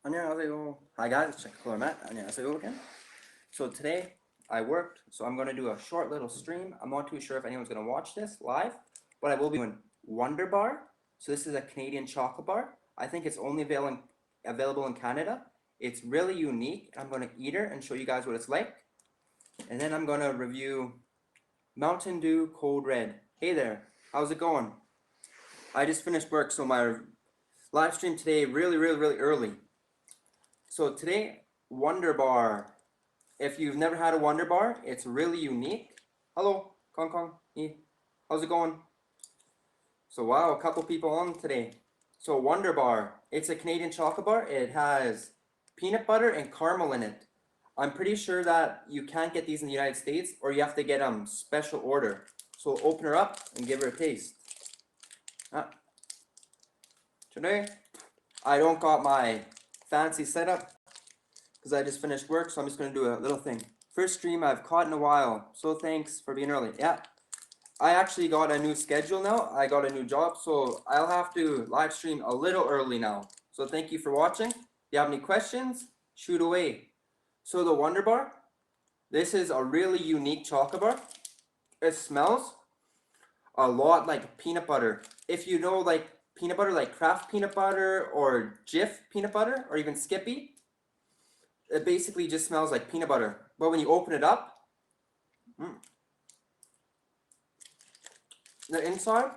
안녕하세요. Hi guys, it's Matt. 안녕하세요 again. So today I worked, so I'm going to do a short little stream. I'm not too sure if anyone's going to watch this live, but I will be doing Wunderbar. So this is a Canadian chocolate bar. I think it's only available in Canada. It's really unique. I'm going to eat it and show you guys what it's like. And then I'm going to review Mountain Dew Cold Red. Hey there, how's it going? I just finished work, so my live stream today really early. So today, Wunderbar. If you've never had a Wunderbar, it's really unique. Hello, Kong Kong. How's it going? So wow, a couple people on today. So Wunderbar, it's a Canadian chocolate bar. It has peanut butter and caramel in it. I'm pretty sure that you can't get these in the United States, or you have to get special order. So open her up and give her a taste. Today, I don't got my fancy setup because I just finished work, so I'm just going to do a little thing. First stream I've caught in a while, so thanks for being early. Yeah, I actually got a new schedule now. I got a new job, so I'll have to live stream a little early now. So thank you for watching. If you have any questions, shoot away. So the Wunderbar, this is a really unique chocolate bar. It smells a lot like peanut butter. If you know like peanut butter, like Kraft peanut butter or Jif peanut butter or even Skippy, it basically just smells like peanut butter. But when you open it up, the inside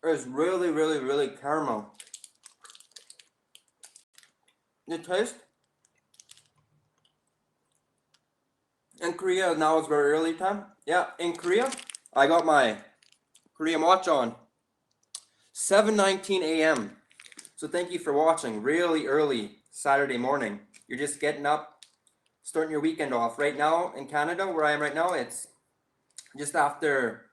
is really caramel. The taste in Korea now is very early time. Yeah, in Korea, I got my Korean watch on. 7:19 a.m. So thank you for watching. Really early Saturday morning. You're just getting up, starting your weekend off. Right now in Canada, where I am right now, it's just after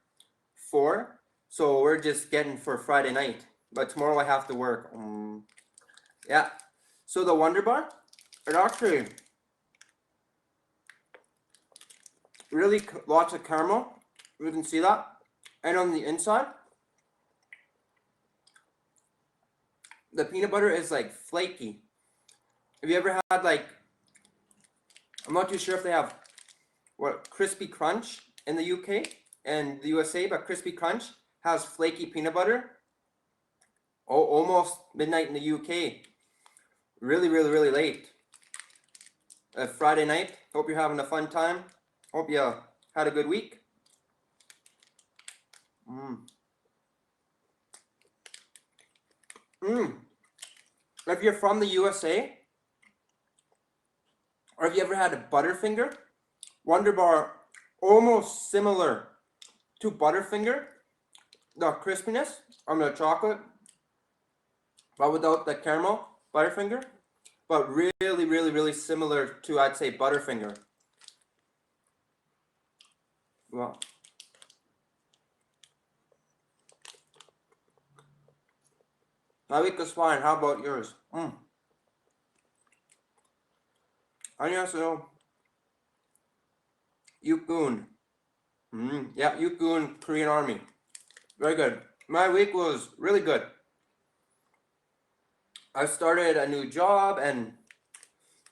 4. So we're just getting for Friday night. But tomorrow I have to work. Yeah. So the Wunderbar, it actually really lots of caramel. You can see that. And on the inside, the peanut butter is like flaky. Have you ever had like, I'm not too sure if they have what Crispy Crunch in the UK and the USA, but Crispy Crunch has flaky peanut butter. Oh, almost midnight in the UK. Really late. Friday night. Hope you're having a fun time. Hope you had a good week. If you're from the USA, or if you ever had a Butterfinger, Wunderbar, almost similar to Butterfinger, the crispiness on the chocolate, but without the caramel, Butterfinger, but really similar to, I'd say, Butterfinger. Well, my week is fine. How about yours? 안녕하세요. Yukun. Yeah, Yukun, Korean Army. Very good. My week was really good. I started a new job and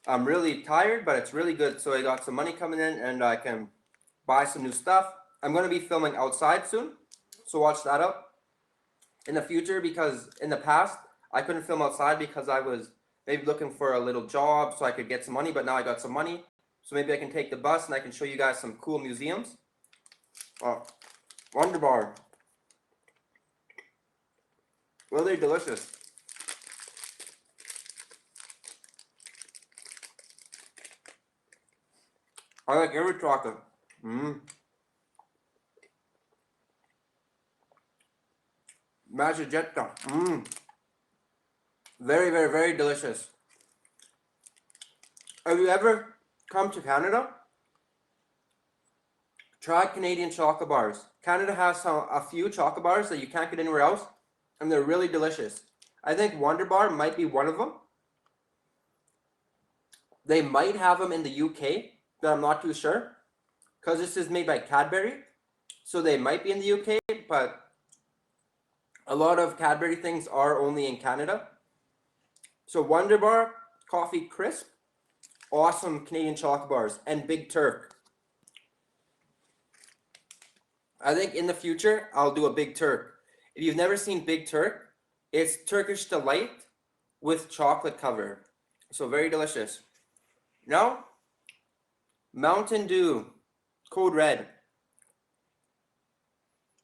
I'm really tired, but it's really good. So I got some money coming in and I can buy some new stuff. I'm going to be filming outside soon, so watch that out in the future, because in the past I couldn't film outside because I was maybe looking for a little job so I could get some money, but now I got some money, so maybe I can take the bus and I can show you guys some cool museums. Wunderbar. Really delicious. I like every chocolate. Maggietta. Very delicious. Have you ever come to Canada? Try Canadian chocolate bars. Canada has a few chocolate bars that you can't get anywhere else, and they're really delicious. I think Wunderbar might be one of them. They might have them in the UK, but I'm not too sure, because this is made by Cadbury, so they might be in the UK, but a lot of Cadbury things are only in Canada. So Wunderbar, Coffee Crisp, awesome Canadian chocolate bars, and Big Turk. I think in the future, I'll do a Big Turk. If you've never seen Big Turk, it's Turkish Delight with chocolate cover. So very delicious. Now, Mountain Dew, Code Red.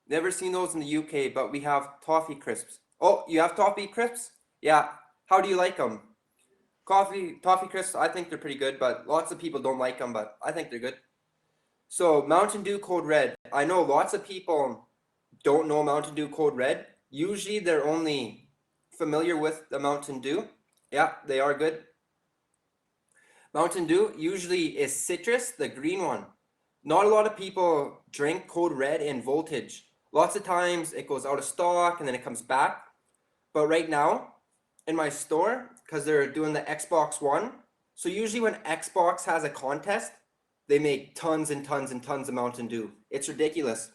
Never seen those in the UK, but we have Toffee Crisps. Oh, you have Toffee Crisps? Yeah. How do you like them? Toffee Crisps, I think they're pretty good, but lots of people don't like them, but I think they're good. So Mountain Dew Code Red. I know lots of people don't know Mountain Dew Code Red. Usually they're only familiar with the Mountain Dew. Yeah, they are good. Mountain Dew usually is citrus, the green one. Not a lot of people drink Code Red in Voltage. Lots of times it goes out of stock and then it comes back. But right now in my store, because they're doing the Xbox One, so usually when Xbox has a contest, they make tons and tons and tons of Mountain Dew. It's ridiculous.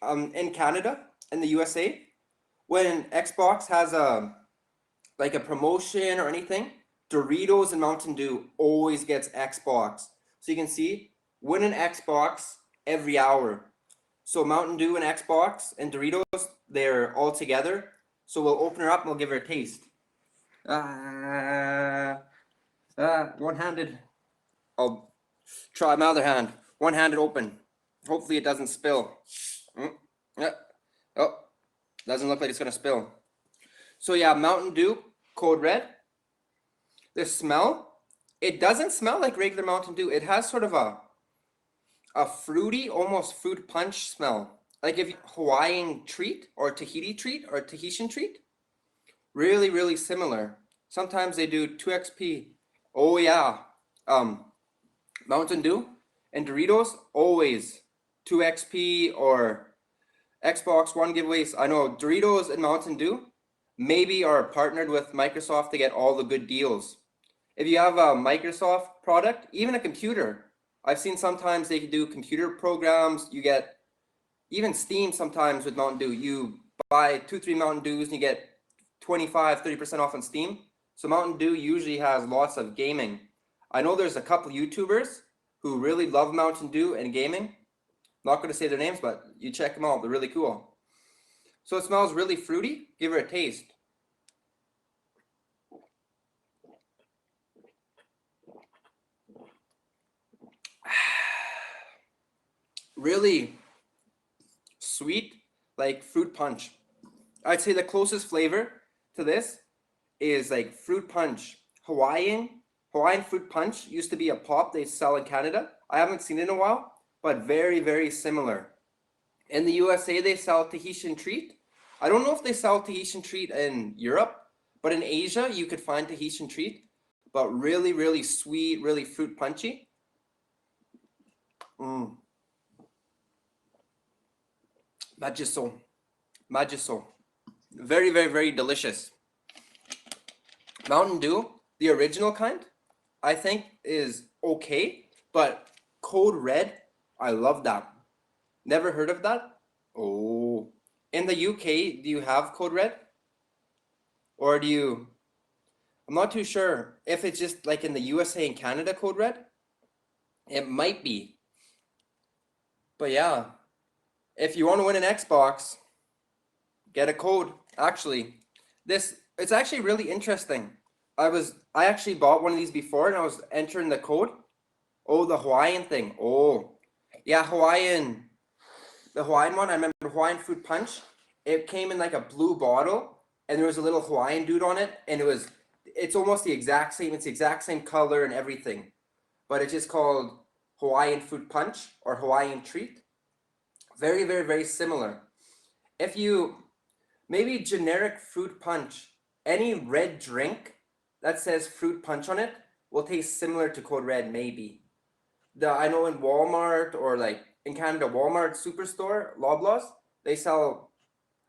In Canada and the USA, when Xbox has a promotion or anything, Doritos and Mountain Dew always gets Xbox. So you can see, win an Xbox every hour. So Mountain Dew and Xbox and Doritos, they're all together. So we'll open her up and we'll give her a taste. One-handed. I'll try my other hand. One-handed open. Hopefully it doesn't spill. Yeah. Oh, doesn't look like it's gonna spill. So yeah, Mountain Dew, Code Red. The smell, it doesn't smell like regular Mountain Dew. It has sort of a fruity, almost fruit punch smell. Like if Hawaiian treat or Tahiti treat or Tahitian treat. Really, really similar. Sometimes they do 2XP. Oh yeah. Mountain Dew and Doritos, always 2XP or Xbox One giveaways. I know Doritos and Mountain Dew maybe are partnered with Microsoft to get all the good deals. If you have a Microsoft product, even a computer, I've seen sometimes they can do computer programs. You get even Steam sometimes with Mountain Dew. You buy 2-3 Mountain Dews and you get 25-30% off on Steam. So Mountain Dew usually has lots of gaming. I know there's a couple YouTubers who really love Mountain Dew and gaming. Not going to say their names, but you check them out. They're really cool. So it smells really fruity. Give her a taste. Really sweet, like fruit punch. I'd say the closest flavor to this is like fruit punch. Hawaiian fruit punch used to be a pop they sell in Canada. I haven't seen it in a while, but very, very similar. In the USA, they sell Tahitian treat. I don't know if they sell Tahitian treat in Europe, but in Asia, you could find Tahitian treat, but really, really sweet, really fruit punchy. Majiso. Very, very, very delicious. Mountain Dew, the original kind, I think is okay, but Code Red, I love that. Never heard of that? Oh. In the UK, do you have Code Red? Or do you... I'm not too sure if it's just like in the USA and Canada Code Red. It might be. But yeah, if you want to win an Xbox, get a code. Actually, it's actually really interesting. I actually bought one of these before and I was entering the code. Oh, the Hawaiian thing. Oh, yeah, the Hawaiian one. I remember Hawaiian Fruit Punch. It came in like a blue bottle and there was a little Hawaiian dude on it, and it's almost the exact same. It's the exact same color and everything, but it's just called Hawaiian Fruit Punch or Hawaiian Treat. Very, very, very similar. If you maybe generic fruit punch, any red drink that says fruit punch on it will taste similar to Code Red, maybe. I know in Walmart or like in Canada, Walmart Superstore, Loblaws, they sell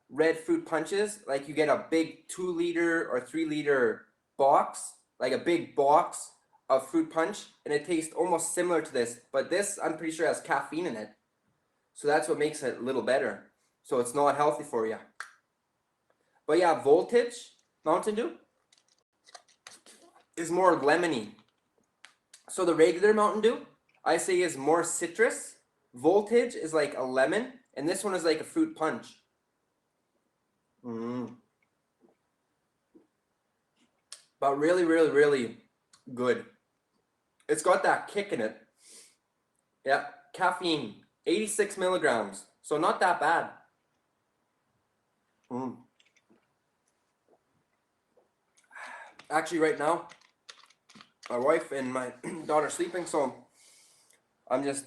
red fruit punches. Like you get a big 2-liter or 3-liter box, like a big box of fruit punch, and it tastes almost similar to this, but this I'm pretty sure has caffeine in it. So that's what makes it a little better. So it's not healthy for you. But yeah, Voltage, Mountain Dew. is more lemony. So the regular Mountain Dew, I say, is more citrus. Voltage is like a lemon, and this one is like a fruit punch. But really, really, really good. It's got that kick in it. Yeah, caffeine, 86 milligrams. So not that bad. Actually, right now, my wife and my daughter are sleeping, so I'm just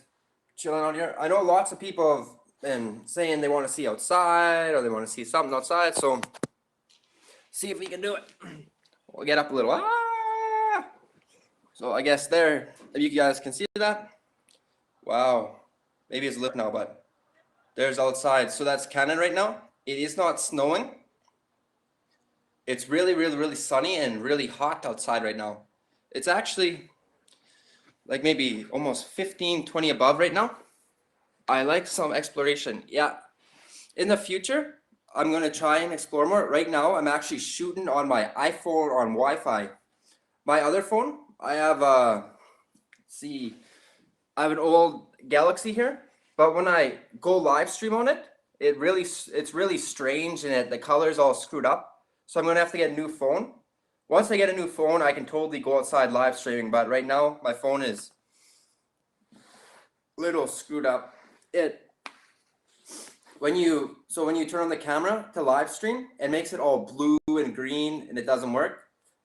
chilling out here. I know lots of people have been saying they want to see outside or they want to see something outside, so see if we can do it. We'll get up a little. Ah! So I guess there, if you guys can see that. Wow. Maybe it's lit now, but there's outside. So that's Canada right now. It is not snowing. It's really, really, really sunny and really hot outside right now. It's actually like maybe almost 15, 20 above right now. I like some exploration. Yeah. In the future, I'm going to try and explore more. Right now, I'm actually shooting on my iPhone on Wi-Fi. My other phone, I have I have an old Galaxy here, but when I go live stream on it, it's really strange and the color's all screwed up. So I'm going to have to get a new phone. Once I get a new phone, I can totally go outside live streaming, but right now my phone is a little screwed up. When you turn on the camera to live stream, it makes it all blue and green and it doesn't work.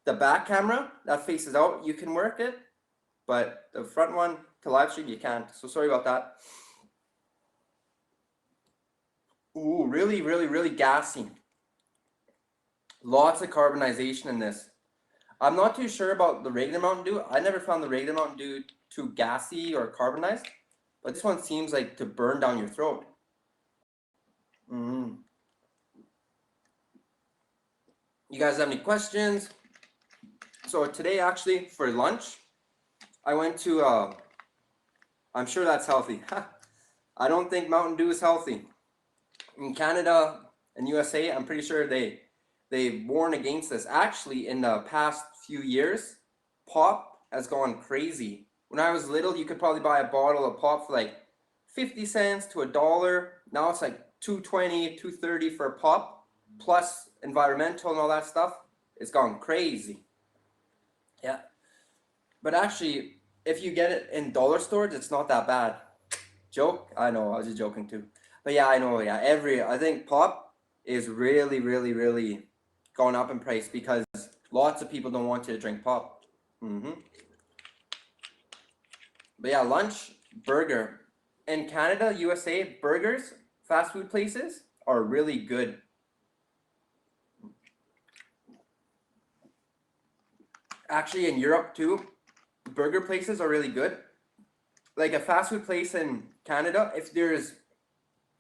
The back camera that faces out, you can work it, but the front one to live stream, you can't. So sorry about that. Ooh, really, really, really gassy. Lots of carbonization in this. I'm not too sure about the regular Mountain Dew. I never found the regular Mountain Dew too gassy or carbonized, but this one seems like to burn down your throat. You guys have any questions? So today, actually, for lunch, I went to, I'm sure that's healthy. I don't think Mountain Dew is healthy. In Canada and USA, I'm pretty sure they warn against this. Actually, in the past few years, pop has gone crazy. When I was little, you could probably buy a bottle of pop for like 50 cents to $1. Now it's like $2.20, $2.30 for a pop, plus environmental and all that stuff. It's gone crazy. Yeah. But actually, if you get it in dollar stores, it's not that bad. Joke? I know, I was just joking too. But yeah, I know, yeah. I think pop is really, really, really gone up in price because lots of people don't want to drink pop. But yeah, lunch, burger. In Canada, USA, burgers, fast food places are really good. Actually, in Europe too, burger places are really good. Like a fast food place in Canada, if there's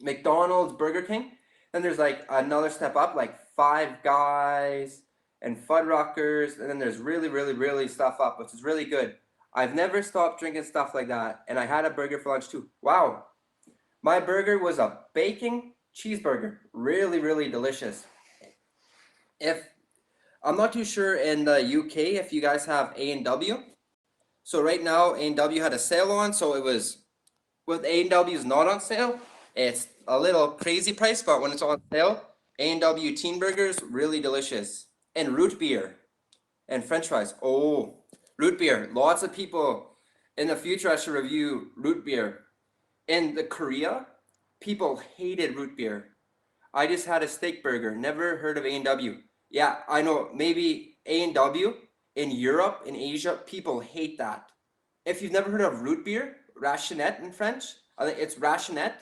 McDonald's, Burger King, then there's like another step up, like Five Guys and Fuddruckers, and then there's really, really, really stuff up, which is really good. I've never stopped drinking stuff like that, and I had a burger for lunch too. Wow. My burger was a bacon cheeseburger. Really, really delicious. I'm not too sure in the UK if you guys have A&W. So right now A&W had a sale on, so it was, with A&W is not on sale, it's a little crazy price, but when it's on sale, A&W teen burgers, really delicious. And root beer and french fries. Oh, root beer. Lots of people, in the future I should review root beer. In the Korea, people hated root beer. I just had a steak burger, never heard of A&W. Yeah, I know, maybe A&W in Europe, in Asia, people hate that. If you've never heard of root beer, rationette in French, I think it's rationette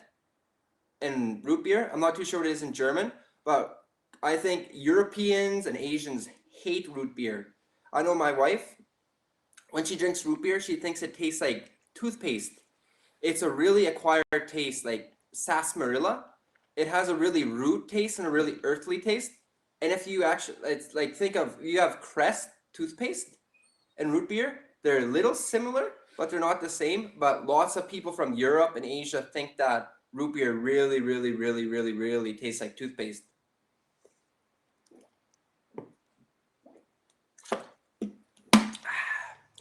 and root beer. I'm not too sure what it is in German, but I think Europeans and Asians hate root beer. I know my wife, when she drinks root beer, she thinks it tastes like toothpaste. It's a really acquired taste, like sarsaparilla. It has a really root taste and a really earthly taste. And if you actually, it's like, think of, you have Crest toothpaste and root beer. They're a little similar, but they're not the same. But lots of people from Europe and Asia think that root beer really, really, really, really, really tastes like toothpaste.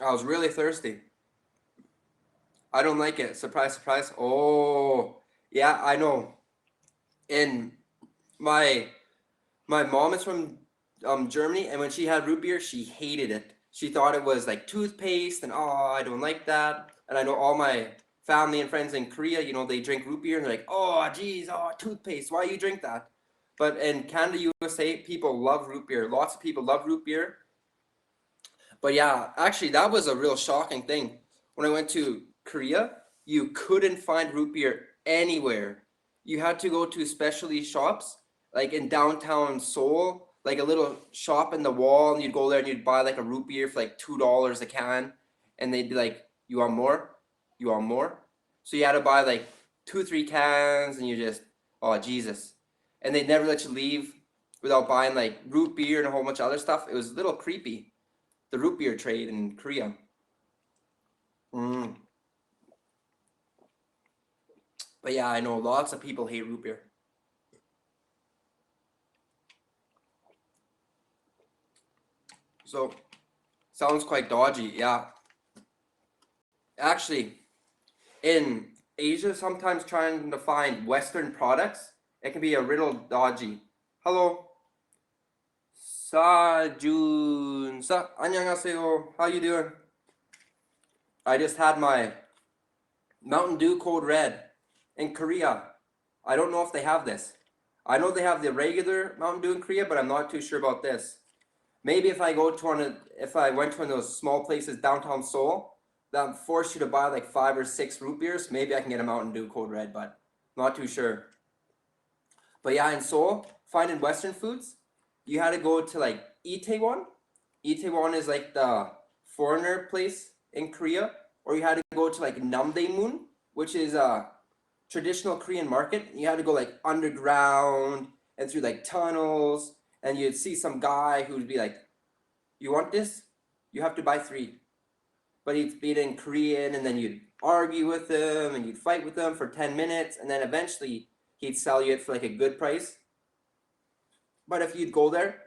I was really thirsty. I don't like it. Surprise, surprise. Oh, yeah, I know. And my my mom is from Germany, and when she had root beer, she hated it. She thought it was like toothpaste, and oh, I don't like that. And I know all my family and friends in Korea, they drink root beer, and they're like, oh, geez, oh, toothpaste. Why you drink that? But in Canada, USA, people love root beer. Lots of people love root beer. But yeah, actually, that was a real shocking thing. When I went to Korea, you couldn't find root beer anywhere. You had to go to specialty shops, like in downtown Seoul, like a little shop in the wall, and you'd go there and you'd buy like a root beer for like $2 a can, and they'd be like, "You want more? You want more?" So you had to buy like 2, 3 cans, and you just, oh Jesus, and they'd never let you leave without buying like root beer and a whole bunch of other stuff. It was a little creepy, the root beer trade in Korea. Mm. But yeah, I know lots of people hate root beer. So sounds quite dodgy. Yeah. Actually, in Asia, sometimes trying to find Western products, it can be a little dodgy. Hello. Sajun. 안녕하세요. How you doing? I just had my Mountain Dew Code Red in Korea. I don't know if they have this. I know they have the regular Mountain Dew in Korea, but I'm not too sure about this. Maybe if I went to one of those small places downtown Seoul that force you to buy like 5 or 6 root beers, maybe I can get a Mountain Dew Code Red, but not too sure. But yeah, in Seoul, finding Western foods, you had to go to like Itaewon. Itaewon is like the foreigner place in Korea, or you had to go to like Namdaemun, which is a traditional Korean market. You had to go like underground and through like tunnels, and you'd see some guy who'd be like, "You want this? You have to buy 3." But he'd speak in Korean, and then you'd argue with him, and you'd fight with him for 10 minutes, and then eventually he'd sell you it for like a good price. But if you'd go there,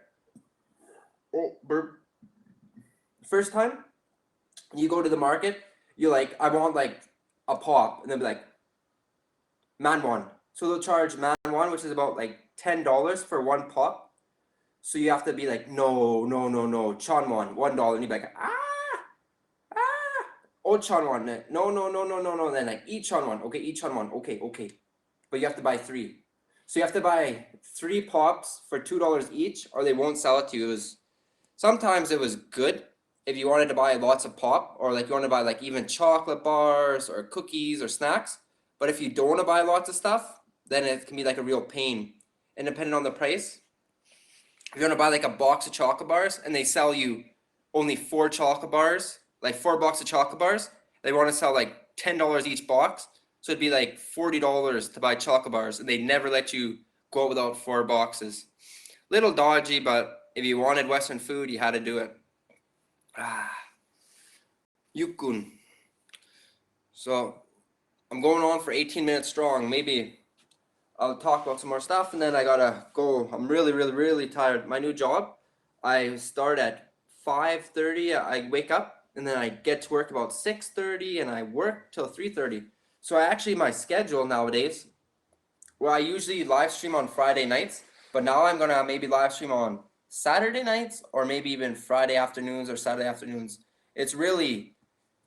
oh, burp. First time you go to the market, you're like, "I want like a pop," and they'll be like, "Man one." So they'll charge man one, which is about like $10 for one pop. So you have to be like, "No, no, no, no, Chonwon, $1," and you'd be like, oh Chonwon, no, no, no, no, no, no. Then like each Chonwon, okay, each Chonwon, okay, okay. But you have to buy 3. So you have to buy 3 pops for $2 each, or they won't sell it to you. Sometimes it was good if you wanted to buy lots of pop, or like you want to buy like even chocolate bars or cookies or snacks. But if you don't want to buy lots of stuff, then it can be like a real pain. And depending on the price, if you want to buy like a box of chocolate bars and they sell you only 4 chocolate bars, like 4 boxes of chocolate bars, they want to sell like $10 each box. So it'd be like $40 to buy chocolate bars, and they never let you go out without 4 boxes. Little dodgy, but if you wanted Western food, you had to do it. Yukun. So I'm going on for 18 minutes strong. Maybe I'll talk about some more stuff, and then I gotta go. I'm really, really, really tired. My new job, I start at 5:30. I wake up, and then I get to work about 6:30, and I work till 3:30. So my schedule nowadays, well, I usually live stream on Friday nights, but now I'm gonna maybe live stream on Saturday nights, or maybe even Friday afternoons or Saturday afternoons. It's really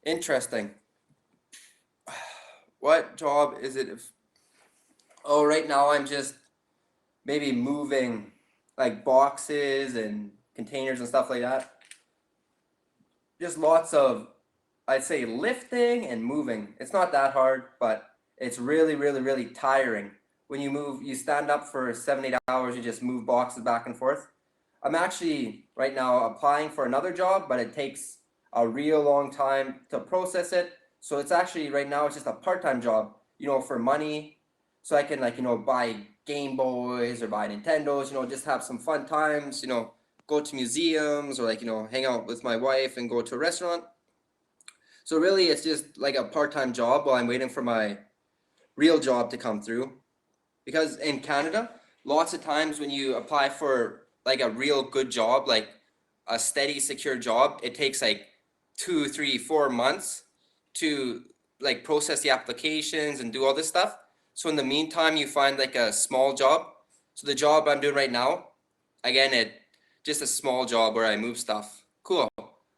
interesting. What job is it? Oh, right now I'm just maybe moving like boxes and containers and stuff like that. Just lots of, I'd say, lifting and moving. It's not that hard, but it's really, really, really tiring. When you move, you stand up for 7, 8 hours, you just move boxes back and forth. I'm actually right now applying for another job, but it takes a real long time to process it. So it's actually right now it's just a part-time job, for money. So I can buy Game Boys or buy Nintendos, just have some fun times, go to museums or hang out with my wife and go to a restaurant. So really it's just like a part-time job while I'm waiting for my real job to come through. Because in Canada, lots of times when you apply for like a real good job, like a steady, secure job, it takes like 2, 3, 4 months to like process the applications and do all this stuff. So in the meantime, you find like a small job. So the job I'm doing right now, again, it just a small job where I move stuff. Cool.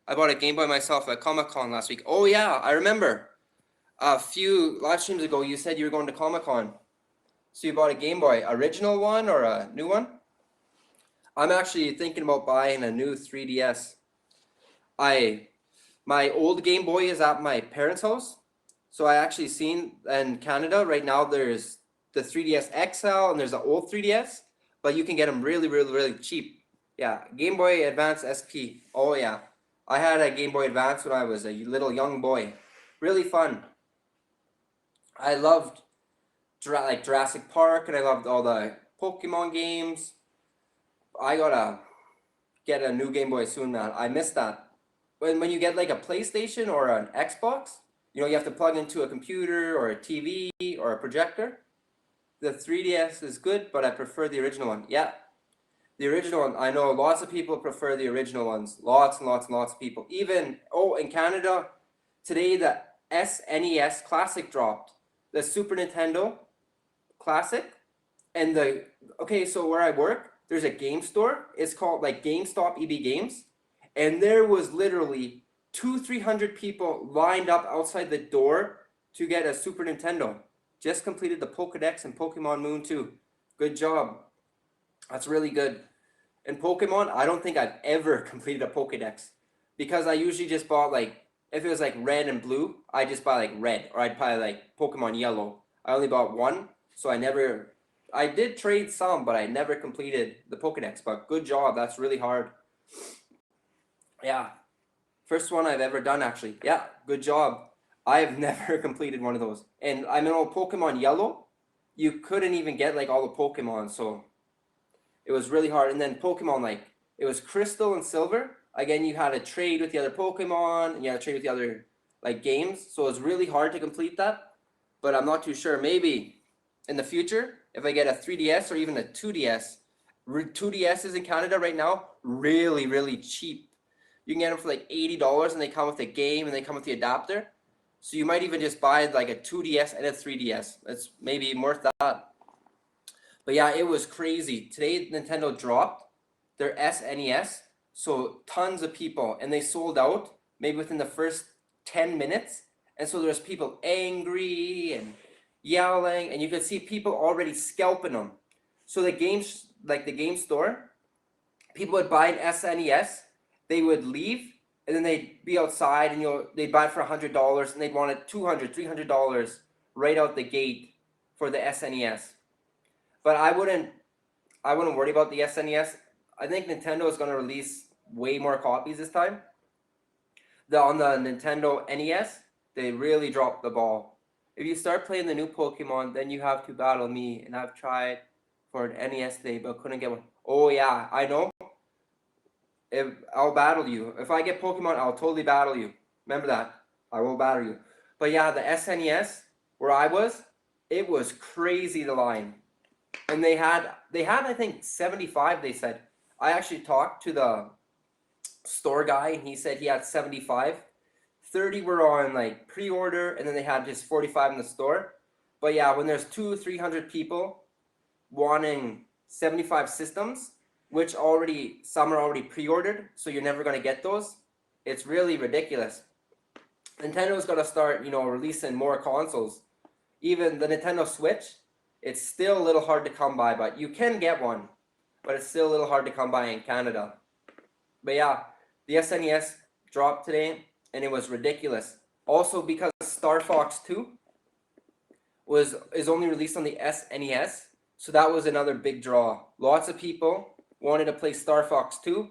I bought a Game Boy myself at Comic-Con last week. Oh yeah, I remember. A few live streams ago, you said you were going to Comic-Con. So you bought a Game Boy, original one or a new one? I'm actually thinking about buying a new 3DS. My old Game Boy is at my parents' house. So I actually seen in Canada right now there's the 3DS XL and there's the old 3DS, but you can get them really, really, really cheap. Yeah, Game Boy Advance SP. Oh yeah, I had a Game Boy Advance when I was a little young boy. Really fun. I loved like Jurassic Park and I loved all the Pokemon games. I gotta get a new Game Boy soon, man. I missed that. When you get like a PlayStation or an Xbox, you know, you have to plug into a computer or a TV or a projector. The 3DS is good, but I prefer the original one. Yeah, the original one. I know lots of people prefer the original ones. Lots and lots and lots of people. Even, oh, in Canada, today the SNES Classic dropped. The Super Nintendo Classic. And okay, so where I work, there's a game store. It's called like GameStop EB Games. And there was literally 300 people lined up outside the door to get a Super Nintendo. Just completed the Pokédex and Pokemon Moon 2. Good job. That's really good. In Pokemon, I don't think I've ever completed a Pokédex. Because I usually just bought like, if it was like red and blue, I just buy like red. Or I'd buy like Pokemon Yellow. I only bought one, so I did trade some, but I never completed the Pokédex. But good job, that's really hard. Yeah, first one I've ever done actually. Yeah, good job. I've never completed one of those. And I mean, Pokemon Yellow, you couldn't even get like all the Pokemon, so it was really hard. And then Pokemon, like, it was Crystal and Silver. Again, you had to trade with the other Pokemon, and you had to trade with the other like games. So it was really hard to complete that. But I'm not too sure. Maybe in the future, if I get a 3DS or even a 2DS, 2DSs in Canada right now, really, really cheap. You can get them for like $80 and they come with a game and they come with the adapter. So you might even just buy like a 2DS and a 3DS. It's maybe worth that. But yeah, it was crazy. Today Nintendo dropped their SNES. So tons of people, and they sold out maybe within the first 10 minutes. And so there's people angry and yelling, and you could see people already scalping them. So the games, like the game store, people would buy an SNES, they would leave, and then they'd be outside, and they'd buy it for $100, and they'd want it $200, $300 right out the gate for the SNES. But I wouldn't worry about the SNES. I think Nintendo is going to release way more copies this time. On the Nintendo NES, they really dropped the ball. If you start playing the new Pokemon, then you have to battle me, and I've tried for an NES today, but couldn't get one. Oh yeah, I know. I'll battle you. If I get Pokemon, I'll totally battle you. Remember that. I will battle you. But yeah, the SNES, where I was, it was crazy, the line. And they had I think 75, they said. I actually talked to the store guy, and he said he had 75. 30 were on like pre-order, and then they had just 45 in the store. But yeah, when there's 200-300 people wanting 75 systems, which some are already pre-ordered, so you're never going to get those, it's really ridiculous. Nintendo's got to start, releasing more consoles. Even the Nintendo Switch, it's still a little hard to come by, but you can get one. But it's still a little hard to come by in Canada. But yeah, the SNES dropped today, and it was ridiculous. Also, because Star Fox 2 is only released on the SNES, so that was another big draw. Lots of people wanted to play Star Fox 2,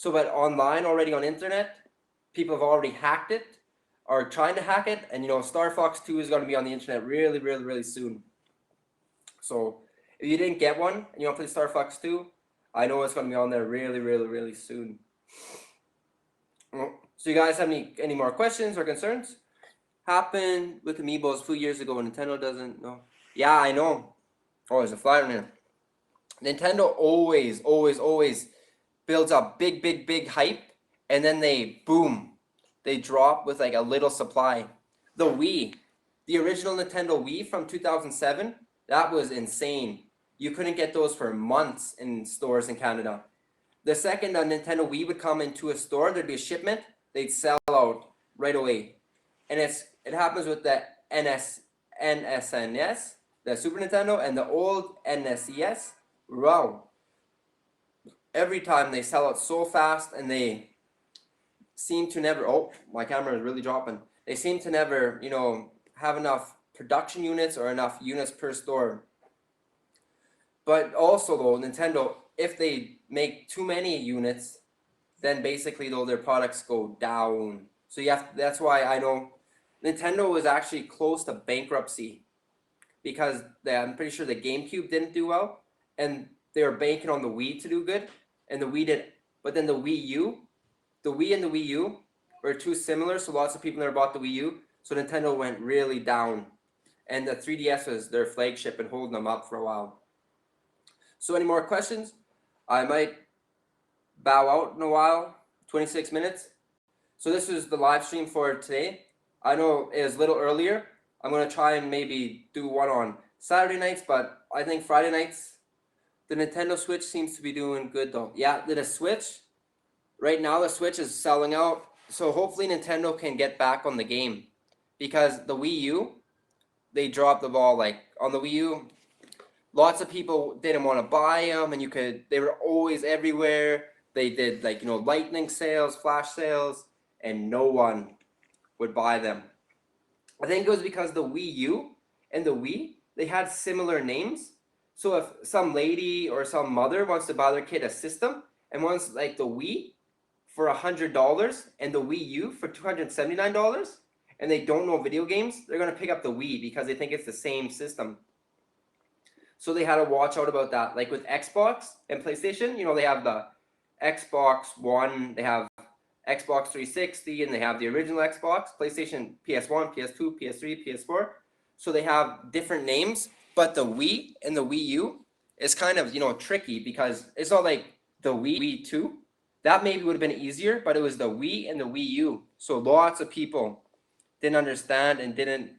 but online already on internet, people have already hacked it, or trying to hack it, and Star Fox 2 is going to be on the internet really, really, really soon. So if you didn't get one and you want to play Star Fox 2, I know it's going to be on there really, really, really soon. So you guys have any more questions or concerns? Happened with Amiibos a few years ago. Nintendo doesn't know. Yeah, I know. Oh, there's a flyer in here. Nintendo always builds up big hype, and then they boom. they drop with like a little supply. The Wii, the original Nintendo Wii from 2007, that was insane. You couldn't get those for months in stores in Canada. The second a Nintendo Wii would come into a store, there'd be a shipment, they'd sell out right away. And it happens with the NSNES, the Super Nintendo, and the old NSES. Wow. Every time they sell out so fast, and they seem to never, oh, my camera is really dropping. They seem to never, have enough production units or enough units per store. But also though, Nintendo, if they make too many units, then basically though their products go down. So that's why I know Nintendo was actually close to bankruptcy, because I'm pretty sure the GameCube didn't do well, and they were banking on the Wii to do good, and the Wii did. But then the Wii and the Wii U were too similar, so lots of people never bought the Wii U. So Nintendo went really down, and the 3DS was their flagship and holding them up for a while. So any more questions? I might bow out in a while. 26 minutes. So this is the live stream for today. I know it was a little earlier. I'm going to try and maybe do one on Saturday nights, but I think Friday nights, the Nintendo Switch seems to be doing good though. Yeah, the Switch, right now the Switch is selling out. So hopefully Nintendo can get back on the game, because the Wii U, they dropped the ball. Like on the Wii U, lots of people didn't want to buy them, and they were always everywhere. They did like, lightning sales, flash sales, and no one would buy them. I think it was because the Wii U and the Wii, they had similar names. So if some lady or some mother wants to buy their kid a system and wants like the Wii for $100 and the Wii U for $279, and they don't know video games, they're going to pick up the Wii because they think it's the same system. So they had to watch out about that. Like with Xbox and PlayStation, they have the Xbox One, they have Xbox 360, and they have the original Xbox, PlayStation, PS1, PS2, PS3, PS4. So they have different names, but the Wii and the Wii U is kind of, tricky, because it's not like the Wii 2. That maybe would have been easier, but it was the Wii and the Wii U. So lots of people didn't understand and didn't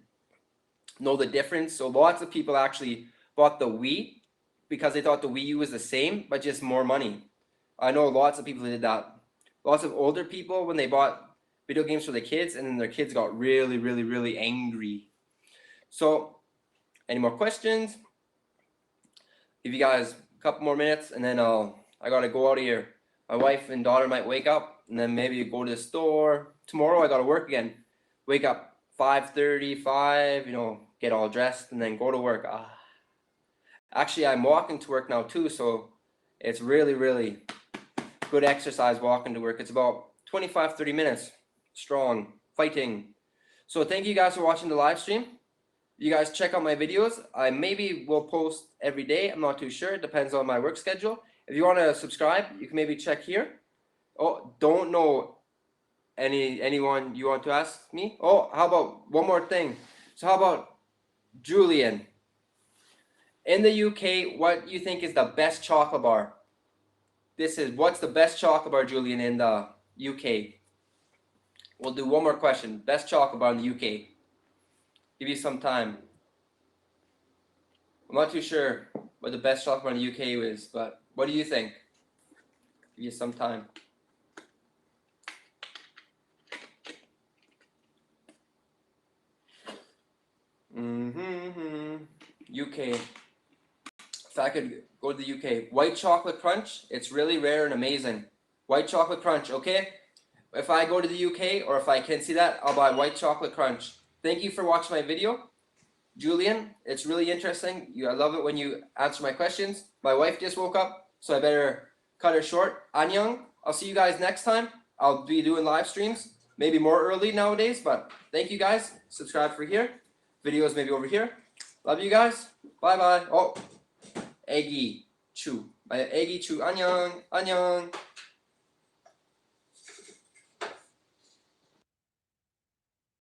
know the difference. So lots of people actually bought the Wii because they thought the Wii U was the same, but just more money. I know lots of people who did that. Lots of older people, when they bought video games for their kids, and then their kids got really, really, really angry. So, any more questions? Give you guys a couple more minutes, and then I gotta go out of here. My wife and daughter might wake up, and then maybe go to the store. Tomorrow I gotta work again. Wake up 5:35, get all dressed, and then go to work. Actually, I'm walking to work now too, so it's really, really good exercise walking to work. It's about 25-30 minutes strong, fighting. So thank you guys for watching the live stream. You guys check out my videos. I maybe will post every day. I'm not too sure. It depends on my work schedule. If you want to subscribe, you can maybe check here. Oh, don't know anyone you want to ask me? Oh, how about one more thing? So how about Julian? In the UK, what do you think is the best chocolate bar? What's the best chocolate bar, Julian, in the UK? We'll do one more question. Best chocolate bar in the UK. Give you some time. I'm not too sure what the best chocolate bar in the UK is, but what do you think? Give you some time. UK. If I could go to the UK, white chocolate crunch, it's really rare and amazing. White chocolate crunch, okay? If I go to the UK, or if I can see that, I'll buy white chocolate crunch. Thank you for watching my video. Julian, it's really interesting. I love it when you answer my questions. My wife just woke up, so I better cut her short. Annyeong. I'll see you guys next time. I'll be doing live streams, maybe more early nowadays, but thank you guys. Subscribe for here. Videos maybe over here. Love you guys. Bye-bye. Oh. 애기 추. 애기 추. 안녕. 안녕.